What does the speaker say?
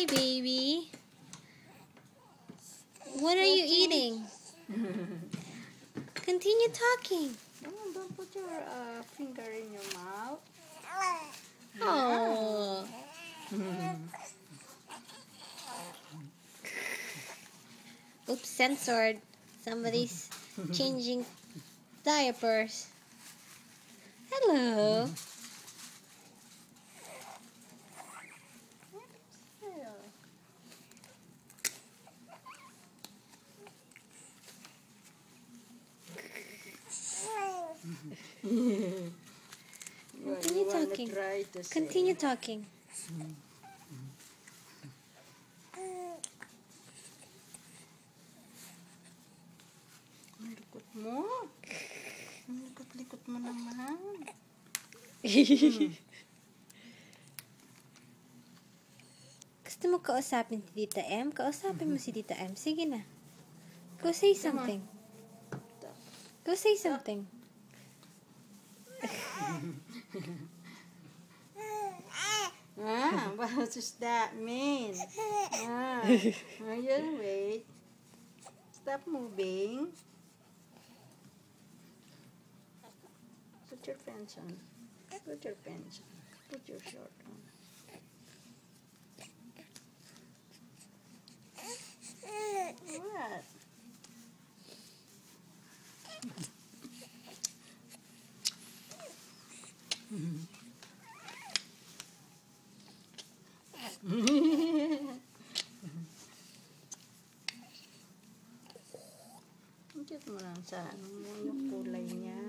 Hi, baby. What are you eating? Continue talking. Don't put your finger in your mouth. Oh. Oops, censored. Somebody's changing diapers. Hello. Continue talking. Continue talking. Ang likot mo. Ang likot-likot mo naman. Gusto mo kausapin si Tita M? Kausapin mo si Tita M. Sige na. Go say something. Go say something. What does that mean? You wait. Stop moving. Put your pants on. Put your pants on. Put your short on. What? Ang cute mo lang sa yung kulay niya.